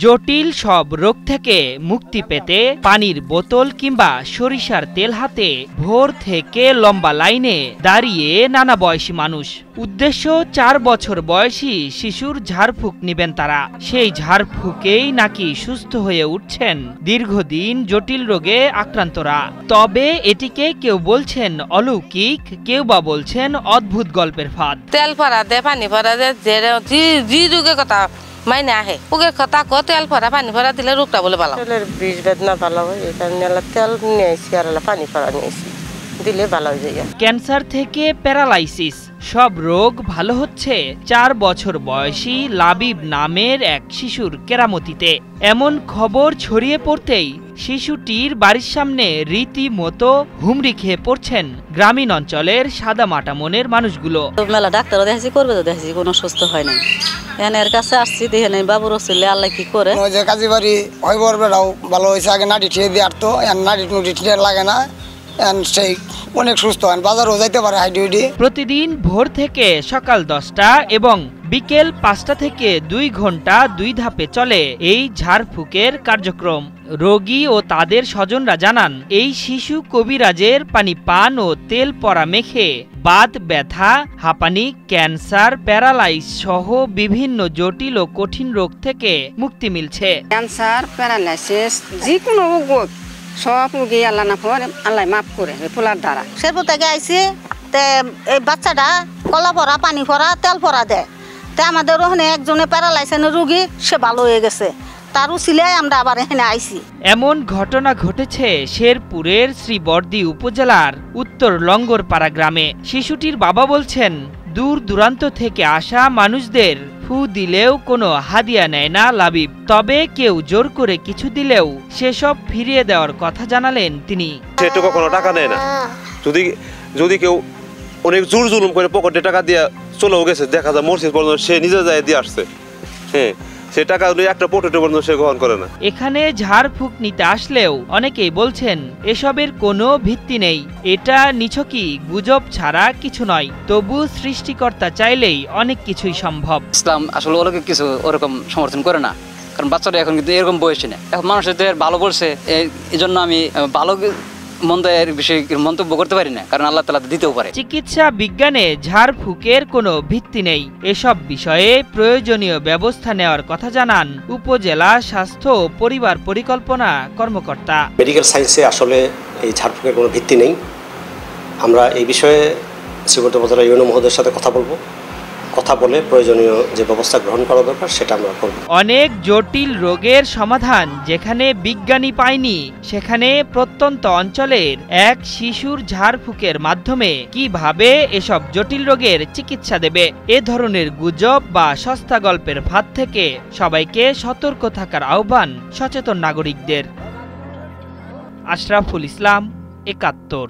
জটিল সব রোগ থেকে মুক্তি পেতে পানির বোতল কিংবা সরিষার তেল হাতে ভোর থেকে লম্বা লাইনে দাঁড়িয়ে নানা বয়সী মানুষ। উদ্দেশ্য 4 বছর বয়সী শিশুর ঝাড়ফুঁক নেবেন তারা। সেই ঝাড়ফুঁকেই নাকি সুস্থ হয়ে উঠছেন দীর্ঘদিন জটিল রোগে আক্রান্তরা। তবে এটিকে কেউ বলছেন অলৌকিক, কেউ বা বলছেন অদ্ভুত গল্পের ফাঁদ। তেল ভরা দে, পানি ভরা দে, যে রোগের কথা মাইনে আহে ওকে কথা তেল ভরা পানি ভরা দিলে রোগটা বলে ভালো। তেলের বিষ বেদনা ভালো হয়, এই কারণে তেল নিয়ে আসি আর পানি ভরা নিয়ে আসি, দিলে ভালো হয়ে যায়। ক্যান্সার থেকে প্যারালাইসিস সব রোগ ভালো হচ্ছে 4 বছর বয়সী লাবিব নামের এক শিশুর কেরামতিতে। এমন খবর ছড়িয়ে পড়তেই শিশুটির বাড়ির সামনে রীতিমতো হুমড়ি খেয়ে পড়ছেন গ্রামীণ অঞ্চলের সাদামাটা মনের মানুষগুলো। মেলা ডাক্তারও দেখেছি, করবে তো দেখেছি, কোনো সুস্থ হয় না। এর কাছে আসছি, দেখে নেই বাবুর রসুল্লে আল্লাহ কি করে। যে কাজী বাড়ি হয় বরবেটাও ভালো হয়েছে, আগে নাটি ঠিয়ে দিয়ে আটতো, নাটি টুটি ঠিয়ে লাগে না, সেই অনেক সুস্থ হয়, বাজারও যাইতে পারে হাইডি। প্রতিদিন ভোর থেকে সকাল 10টা এবং বিকেল 5টা থেকে 2 ঘন্টা 2 ধাপে চলে এই ঝাড়ফুঁকের কার্যক্রম। রোগী ও তাদের স্বজনরা জানান, এই শিশু কবিরাজের পানি পান ও তেল পরা মেখে বাত ব্যথা, হাঁপানি, ক্যান্সার, প্যারালাইস সহ বিভিন্ন জটিল ও কঠিন রোগ থেকে মুক্তি মিলছে। ক্যান্সার, প্যারালাইসিস, যে কোনো রোগ সব রোগী আল্লাহ না করে আল্লাহ মাফ করে ফুলার দ্বারা। শেরপুর থেকে আইসি, এই বাচ্চাটা কলা ভরা, পানি ভরা, তেল ভরা দেয়। আমাদের ওখানে একজনে প্যারালাইসিস রোগী, সে ভালো হয়ে গেছে, তারও সিলাই আমরা আবার এখানে আইসি। এমন ঘটনা ঘটেছে শেরপুরের শ্রীবর্দী উপজেলার উত্তর লঙ্গরপাড়া গ্রামে। শিশুটির বাবা বলছেন, দূর দূরান্ত থেকে আসা মানুষদের ফু দিলেও কোনো হাদিয়া নেয় না লাবিব। তবে কেউ জোর করে কিছু দিলেও সেসব ফিরিয়ে দেওয়ার কথা জানালেন তিনি। সেটা কখনো টাকা নেয় না। যদি কেউ অনেক জোর জুলুম করে পকেটে টাকা দিয়ে চলেও গেছে, দেখা যায় মসজিদ পর্যন্ত সে নিজে যায় দিয়ে আসছে, হ্যাঁ, সে টাকা একটা পকেটে পর্যন্ত সে গ্রহণ করে না। এখানে ঝাড়ফুঁক নিতে আসলেও অনেকেই বলছেন এসবের কোনো ভিত্তি নেই, এটা নিছকই গুজব ছাড়া কিছু নয়। তবু সৃষ্টিকর্তা চাইলেই অনেক কিছুই সম্ভব। ইসলাম আসলে অলৌকিক কিছু ওরকম সমর্থন করে না, কারণ বাচ্চারা এখন কিন্তু এরকম বয়সে না। এখন মানুষের ভালো বলছে, এই জন্য আমি ভালো মন্দের বিষয়ে মন্তব্য করতে পারি না, কারণ আল্লাহ তাআলা দিতেও পারে। চিকিৎসা বিজ্ঞানে ঝাড়ফুঁকের কোনো ভিত্তি নেই। এসব বিষয়ে প্রয়োজনীয় ব্যবস্থা নেওয়ার কথা জানান উপজেলা স্বাস্থ্য ও পরিবার পরিকল্পনা কর্মকর্তা। মেডিকেল সায়েন্সে আসলে এই ঝাড়ফুঁকের কোনো ভিত্তি নেই। আমরা এই বিষয়ে শ্রীবর্দী উপজেলা ইউনো মহোদয়ের সাথে কথা বলে প্রয়োজনীয় যে ব্যবস্থা গ্রহণ করা দরকার সেটা আমরা করব। অনেক জটিল রোগের সমাধান যেখানে বিজ্ঞানী পায়নি, সেখানে প্রত্যন্ত অঞ্চলের এক শিশুর ঝাড়ফুঁকের মাধ্যমে কিভাবে এসব জটিল রোগের চিকিৎসা দেবে? এ ধরনের গুজব বা সস্তা গল্পের ফাঁদ থেকে সবাইকে সতর্ক থাকার আহ্বান সচেতন নাগরিকদের। আশরাফুল ইসলাম, ৭১।